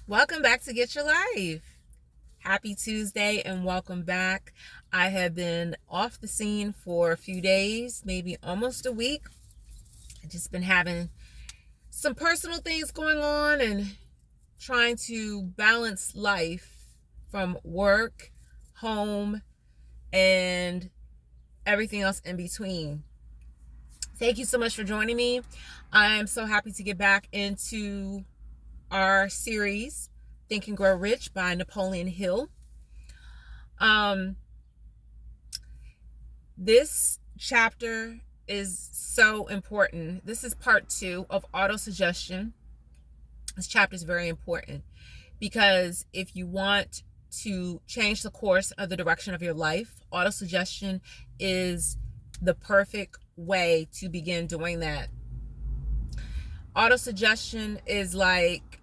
Welcome back to Get Your Life. Happy Tuesday and welcome back. I have been off the scene for a few days, maybe almost a week. I've just been having some personal things going on and trying to balance life from work, home, and everything else in between. Thank you so much for joining me. I am so happy to get back into our series, Think and Grow Rich by Napoleon Hill. This chapter is so important. This is part 2 of Autosuggestion. This chapter is very important because if you want to change the course of the direction of your life, autosuggestion is the perfect way to begin doing that. Autosuggestion is like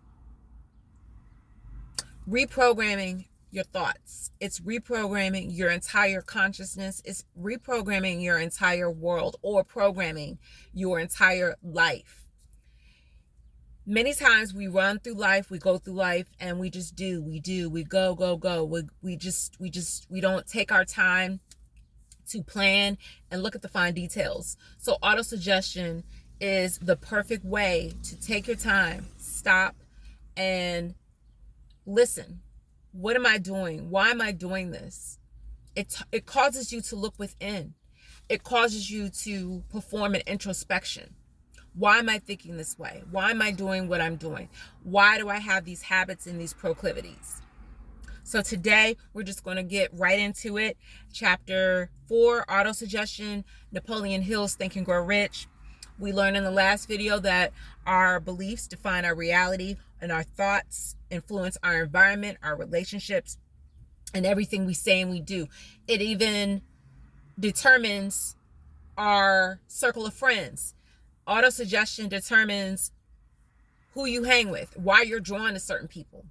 reprogramming your thoughts. It's reprogramming your entire consciousness. It's reprogramming your entire world, or programming your entire life. Many times we run through life, we go through life, and we just do, we go. We don't take our time to plan and look at the fine details. So autosuggestion is the perfect way to take your time, stop, and listen. What am I doing? Why am I doing this? It causes you to look within. It causes you to perform an introspection. Why am I thinking this way? Why am I doing what I'm doing? Why do I have these habits and these proclivities? So today we're just going to get right into it. Chapter 4, Autosuggestion, Napoleon Hill's Think and Grow Rich. We learned in the last video that our beliefs define our reality, and our thoughts influence our environment, our relationships, and everything we say and we do. It even determines our circle of friends. Autosuggestion determines who you hang with, why you're drawn to certain people.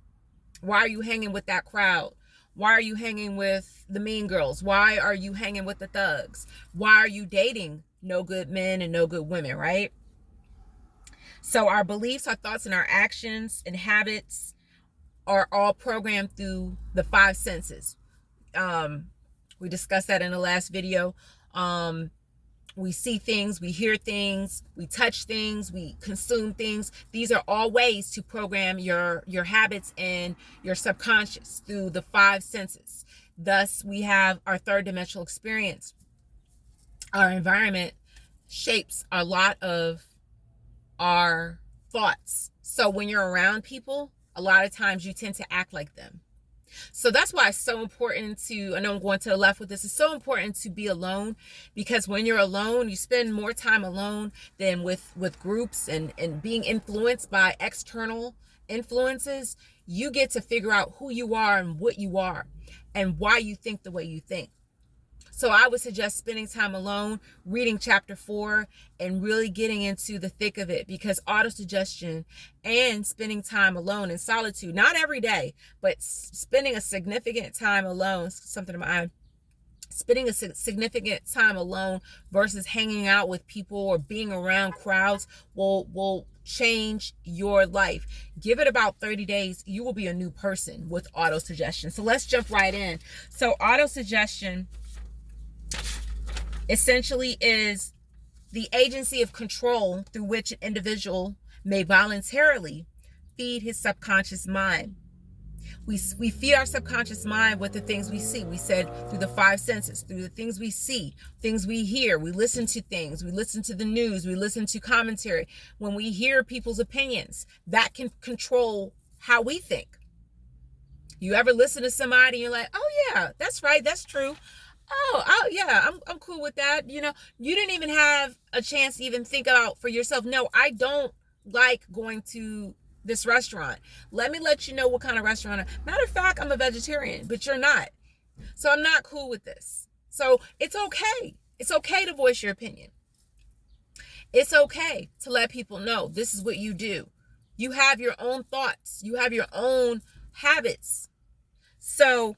Why are you hanging with that crowd? Why are you hanging with the mean girls? Why are you hanging with the thugs? Why are you dating no good men and no good women, right? So our beliefs, our thoughts, and our actions and habits are all programmed through the 5 senses. We discussed that in the last video. We see things, we hear things, we touch things, we consume things. These are all ways to program your habits and your subconscious through the 5 senses. Thus, we have our third dimensional experience. Our environment shapes a lot of our thoughts. So when you're around people, a lot of times you tend to act like them. So that's why it's so important to, I know I'm going to the left with this, it's so important to be alone, because when you're alone, you spend more time alone than with groups and being influenced by external influences. You get to figure out who you are and what you are and why you think the way you think. So I would suggest spending time alone, reading chapter 4, and really getting into the thick of it, because autosuggestion and spending time alone in solitude, not every day, but spending a significant time alone, something in my eye, spending a significant time alone versus hanging out with people or being around crowds will change your life. Give it about 30 days. You will be a new person with autosuggestion. So let's jump right in. So autosuggestion essentially is the agency of control through which an individual may voluntarily feed his subconscious mind. We feed our subconscious mind with the things we see. We said through the 5 senses, through the things we see, things we hear. We listen to things. We listen to the news. We listen to commentary. When we hear people's opinions, that can control how we think. You ever listen to somebody and you're like, oh yeah, that's right, that's true. Oh yeah, I'm cool with that. You know, you didn't even have a chance to even think about for yourself. No, I don't like going to this restaurant. Let me let you know what kind of restaurant. Matter of fact, I'm a vegetarian, but you're not. So I'm not cool with this. So it's okay. It's okay to voice your opinion. It's okay to let people know this is what you do. You have your own thoughts. You have your own habits. So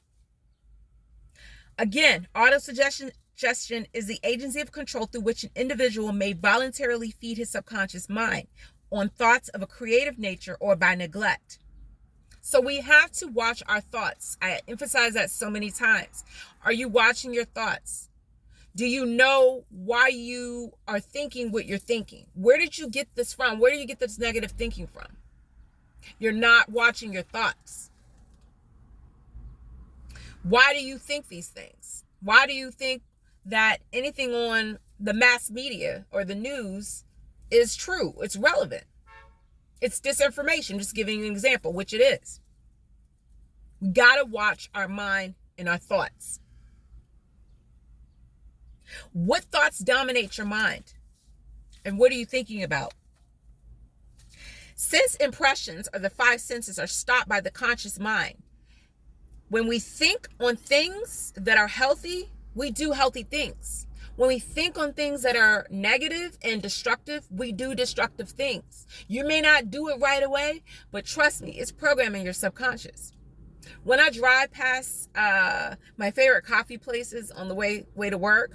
again, autosuggestion is the agency of control through which an individual may voluntarily feed his subconscious mind on thoughts of a creative nature or by neglect. So we have to watch our thoughts. I emphasize that so many times. Are you watching your thoughts? Do you know why you are thinking what you're thinking? Where did you get this from? Where do you get this negative thinking from? You're not watching your thoughts. Why do you think these things? Why do you think that anything on the mass media or the news is true? It's relevant. It's disinformation. Just giving you an example, which it is. We got to watch our mind and our thoughts. What thoughts dominate your mind? And what are you thinking about? Sense impressions, or the five senses, are stopped by the conscious mind. When we think on things that are healthy, we do healthy things. When we think on things that are negative and destructive, we do destructive things. You may not do it right away, but trust me, it's programming your subconscious. When I drive past my favorite coffee places on the way to work,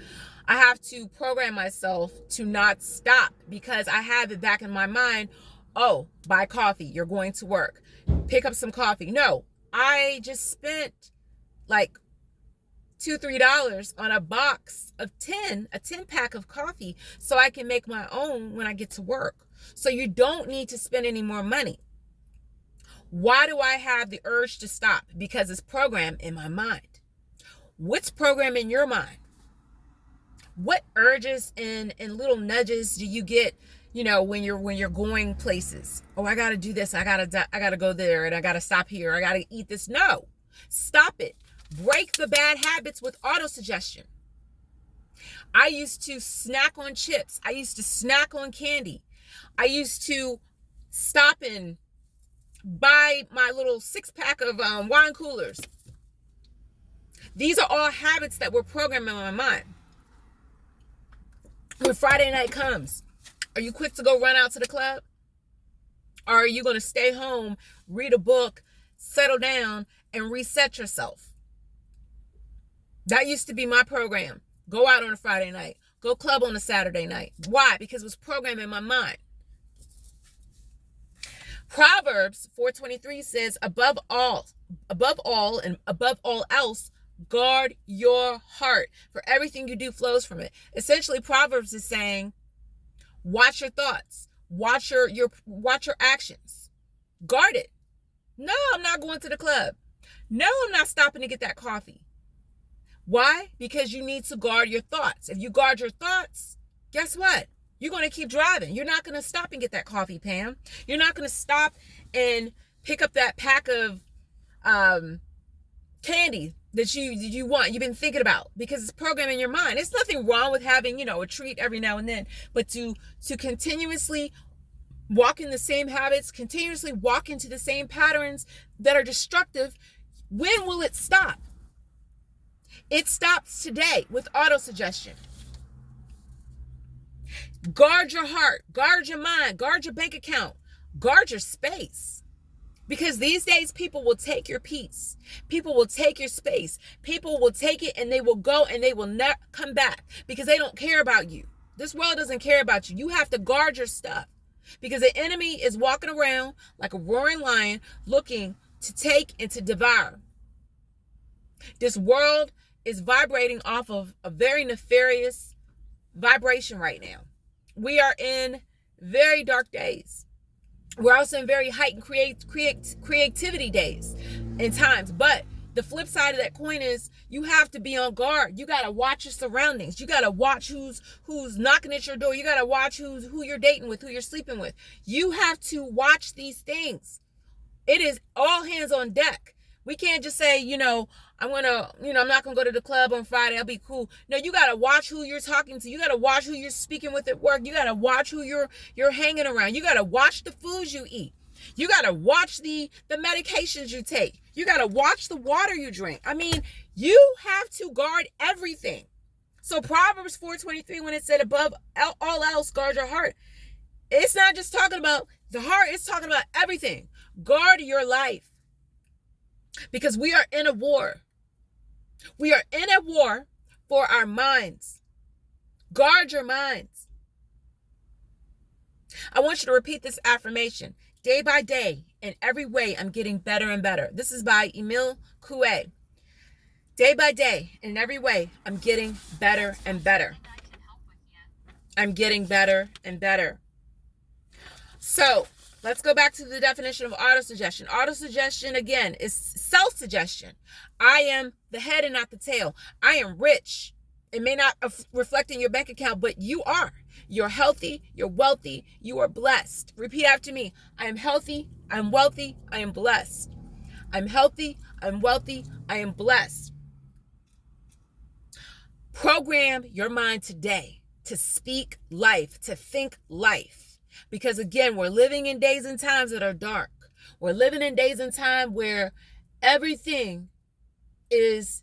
I have to program myself to not stop, because I have it back in my mind. Oh, buy coffee. You're going to work. Pick up some coffee. No, I just spent like $2-3 on a box of 10, a 10 pack of coffee, so I can make my own when I get to work. So you don't need to spend any more money. Why do I have the urge to stop? Because it's programmed in my mind. What's programmed in your mind? What urges and little nudges do you get, when you're going places? Oh, I got to do this. I got to go there, and I got to stop here. I got to eat this. No, stop it. Break the bad habits with autosuggestion. I used to snack on chips. I used to snack on candy. I used to stop and buy my little 6-pack of wine coolers. These are all habits that were programmed in my mind. When Friday night comes, are you quick to go run out to the club? Or are you going to stay home, read a book, settle down, and reset yourself? That used to be my program. Go out on a Friday night. Go club on a Saturday night. Why? Because it was programmed in my mind. Proverbs 4:23 says, above all and above all else, guard your heart, for everything you do flows from it. Essentially, Proverbs is saying, watch your thoughts, watch your actions, guard it. No, I'm not going to the club. No, I'm not stopping to get that coffee. Why? Because you need to guard your thoughts. If you guard your thoughts, guess what? You're going to keep driving. You're not going to stop and get that coffee, Pam. You're not going to stop and pick up that pack of candy that you want, you've been thinking about, because it's programmed in your mind. There's nothing wrong with having, a treat every now and then, but to continuously walk in the same habits, continuously walk into the same patterns that are destructive, when will it stop? It stops today with autosuggestion. Guard your heart, guard your mind, guard your bank account, guard your space. Because these days, people will take your peace. People will take your space. People will take it and they will go and they will not come back because they don't care about you. This world doesn't care about you. You have to guard your stuff because the enemy is walking around like a roaring lion looking to take and to devour. This world is vibrating off of a very nefarious vibration right now. We are in very dark days. We're also in very heightened creativity days and times. But the flip side of that coin is you have to be on guard. You got to watch your surroundings. You got to watch who's knocking at your door. You got to watch who you're dating with, who you're sleeping with. You have to watch these things. It is all hands on deck. We can't just say, I'm not going to go to the club on Friday. I'll be cool. No, you got to watch who you're talking to. You got to watch who you're speaking with at work. You got to watch who you're hanging around. You got to watch the foods you eat. You got to watch the medications you take. You got to watch the water you drink. I mean, you have to guard everything. So Proverbs 4:23, when it said above all else, guard your heart. It's not just talking about the heart. It's talking about everything. Guard your life. Because we are in a war. We are in a war for our minds. Guard your minds. I want you to repeat this affirmation day by day in every way, I'm getting better and better. This is by Emile Coué. Day by day, in every way, I'm getting better and better. I'm getting better and better. So let's go back to the definition of autosuggestion. Autosuggestion, again, is self-suggestion. I am the head and not the tail. I am rich. It may not reflect in your bank account, but you are. You're healthy. You're wealthy. You are blessed. Repeat after me. I am healthy. I'm wealthy. I am blessed. I'm healthy. I'm wealthy. I am blessed. Program your mind today to speak life, to think life. Because again, we're living in days and times that are dark. We're living in days and time where everything is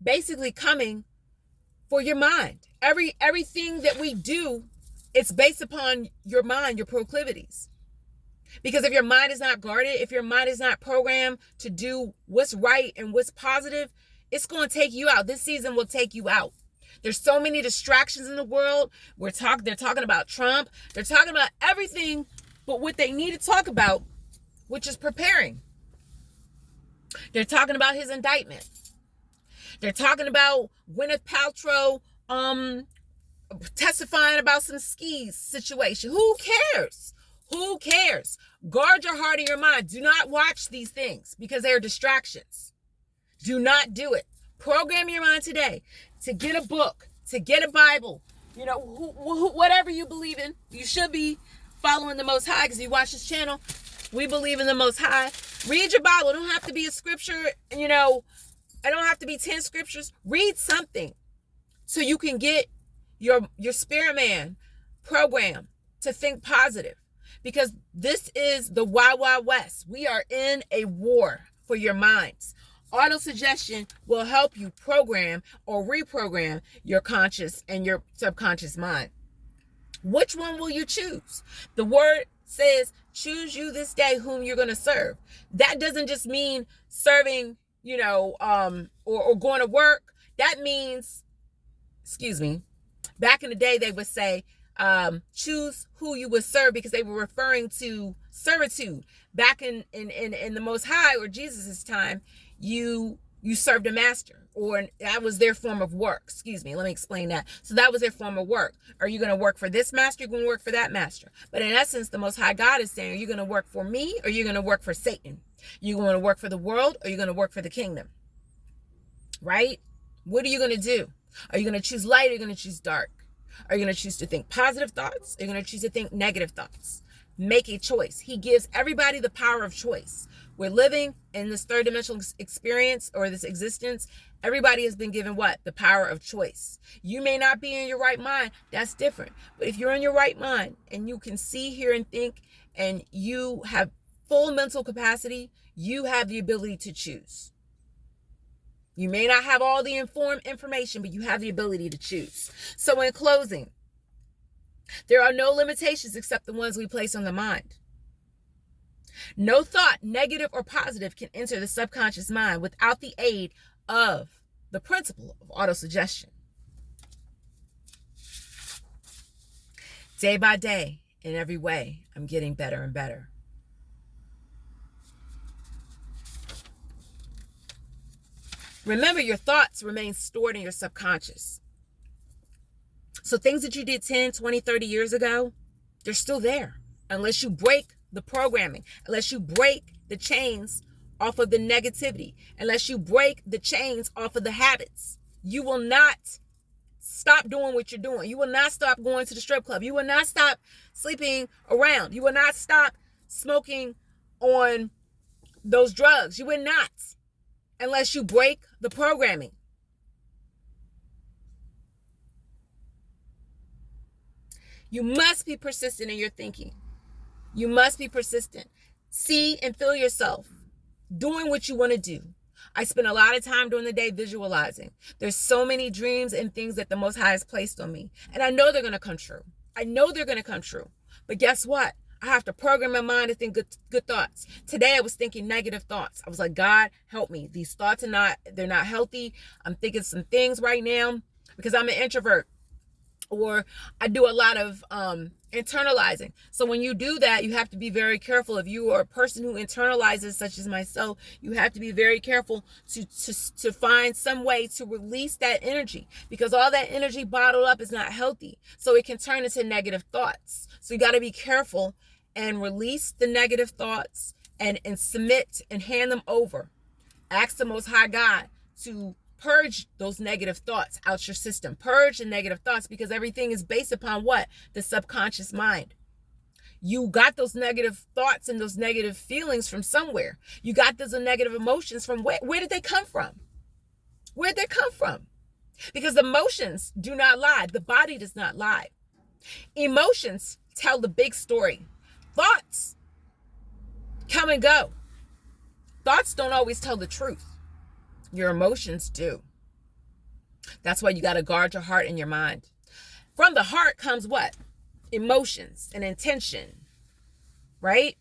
basically coming for your mind. Everything that we do, it's based upon your mind, your proclivities. Because if your mind is not guarded, if your mind is not programmed to do what's right and what's positive, it's going to take you out. This season will take you out. There's so many distractions in the world. They're talking about Trump. They're talking about everything but what they need to talk about, which is preparing. They're talking about his indictment. They're talking about Gwyneth Paltrow testifying about some skis situation. Who cares? Who cares? Guard your heart and your mind. Do not watch these things because they are distractions. Do not do it. Program your mind today to get a book, to get a Bible. You know, whatever you believe in, you should be following the Most High because you watch this channel. We believe in the Most High. Read your Bible. It don't have to be a scripture, you know. It don't have to be 10 scriptures. Read something so you can get your spirit man program to think positive. Because this is the Wild Wild West. We are in a war for your minds. Autosuggestion will help you program or reprogram your conscious and your subconscious mind. Which one will you choose? The word says, choose you this day whom you're going to serve. That doesn't just mean serving, you know, or going to work. That means, back in the day, they would say, choose who you would serve because they were referring to servitude. Back in the Most High or Jesus's time, you served a master, or that was their form of work. Let me explain that. So that was their form of work. Are you going to work for this master? You're going to work for that master. But in essence, the Most High God is saying, are you going to work for me or are you going to work for Satan? You're going to work for the world or you're going to work for the kingdom? Right? What are you going to do? Are you going to choose light or are you going to choose dark? Are you going to choose to think positive thoughts? Are you going to choose to think negative thoughts? Make a choice. He gives everybody the power of choice. We're living in this third dimensional experience or this existence. Everybody has been given what? The power of choice. You may not be in your right mind. That's different. But if you're in your right mind and you can see, hear, and think, and you have full mental capacity, you have the ability to choose. You may not have all the informed information, but you have the ability to choose. So in closing, there are no limitations except the ones we place on the mind. No thought, negative or positive, can enter the subconscious mind without the aid of the principle of autosuggestion. Day by day, in every way, I'm getting better and better. Remember, your thoughts remain stored in your subconscious. So things that you did 10, 20, 30 years ago, they're still there. Unless you break the programming, unless you break the chains off of the negativity, unless you break the chains off of the habits, you will not stop doing what you're doing. You will not stop going to the strip club. You will not stop sleeping around. You will not stop smoking on those drugs. You will not, unless you break the programming. You must be persistent in your thinking. You must be persistent. See and feel yourself doing what you want to do. I spend a lot of time during the day visualizing. There's so many dreams and things that the Most High has placed on me. And I know they're going to come true. I know they're going to come true. But guess what? I have to program my mind to think good thoughts. Today I was thinking negative thoughts. I was like, God, help me. These thoughts they're not healthy. I'm thinking some things right now because I'm an introvert. or I do a lot of internalizing. So when you do that, you have to be very careful. If you are a person who internalizes, such as myself, you have to be very careful to find some way to release that energy, because all that energy bottled up is not healthy. So it can turn into negative thoughts. So you got to be careful and release the negative thoughts and submit and hand them over. Ask the Most High God to purge those negative thoughts out your system. Purge the negative thoughts, because everything is based upon what? The subconscious mind. You got those negative thoughts and those negative feelings from somewhere. You got those negative emotions from where did they come from? Where did they come from? Because emotions do not lie. The body does not lie. Emotions tell the big story. Thoughts come and go. Thoughts don't always tell the truth. Your emotions do. That's why you got to guard your heart and your mind. From the heart comes what? Emotions and intention, right?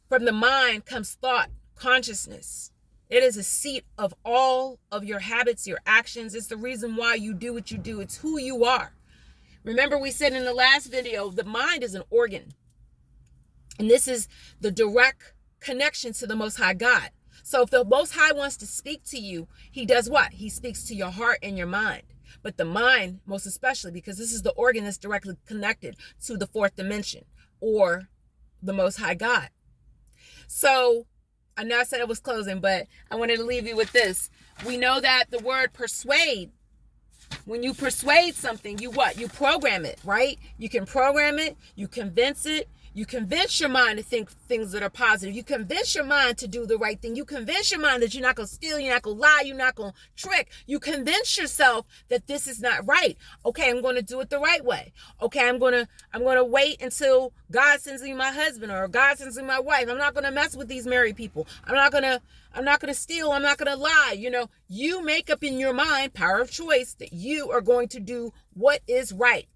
From the mind comes thought, consciousness. It is a seat of all of your habits, your actions. It's the reason why you do what you do. It's who you are. Remember, we said in the last video, the mind is an organ. And this is the direct connection to the Most High God. So if the Most High wants to speak to you, he does what? He speaks to your heart and your mind. But the mind, most especially, because this is the organ that's directly connected to the fourth dimension or the Most High God. So I know I said I was closing, but I wanted to leave you with this. We know that the word persuade, when you persuade something, you what? You program it, right? You can program it, you convince it. You convince your mind to think things that are positive. You convince your mind to do the right thing. You convince your mind that you're not going to steal, you're not going to lie, you're not going to trick. You convince yourself that this is not right. Okay, I'm going to do it the right way. Okay, I'm going to wait until God sends me my husband or God sends me my wife. I'm not going to mess with these married people. I'm not going to steal, I'm not going to lie. You know, you make up in your mind, power of choice, that you are going to do what is right.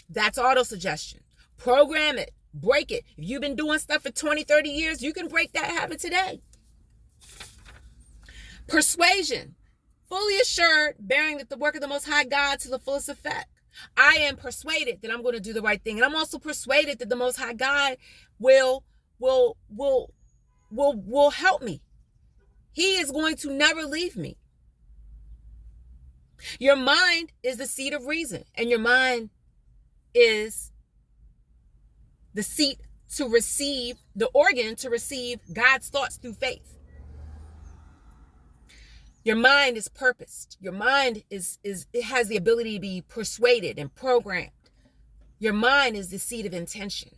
That's autosuggestion. Program it. Break it. If you've been doing stuff for 20, 30 years, you can break that habit today. Persuasion. Fully assured, bearing that the work of the Most High God to the fullest effect. I am persuaded that I'm going to do the right thing. And I'm also persuaded that the Most High God will help me. He is going to never leave me. Your mind is the seat of reason, and your mind is the seat to receive, the organ to receive God's thoughts through faith. Your mind is purposed. Your mind it has the ability to be persuaded and programmed. Your mind is the seat of intention.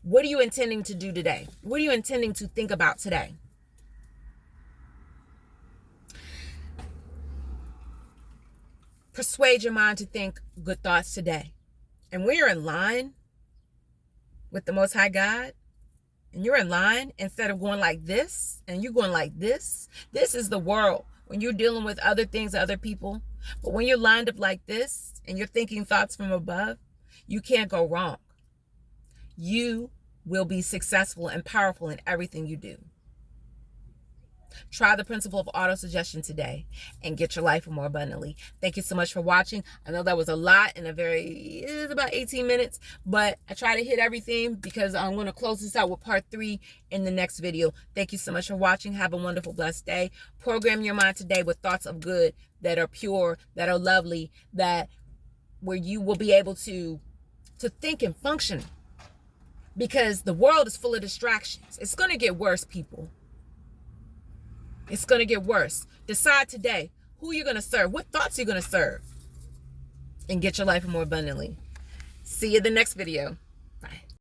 What are you intending to do today? What are you intending to think about today? Persuade your mind to think good thoughts today. And when you're in line with the Most High God, and you're in line, instead of going like this and you're going like this is the world when you're dealing with other things, other people. But when you're lined up like this and you're thinking thoughts from above, you can't go wrong. You will be successful and powerful in everything you do. Try the principle of autosuggestion today and get your life more abundantly. Thank you so much for watching. I know that was a lot in it's about 18 minutes, but I try to hit everything because I'm going to close this out with part 3 in the next video. Thank you so much for watching. Have a wonderful, blessed day. Program your mind today with thoughts of good, that are pure, that are lovely, where you will be able to think and function, because the world is full of distractions. It's going to get worse, people. It's going to get worse. Decide today who you're going to serve, what thoughts you're going to serve, and get your life more abundantly. See you in the next video.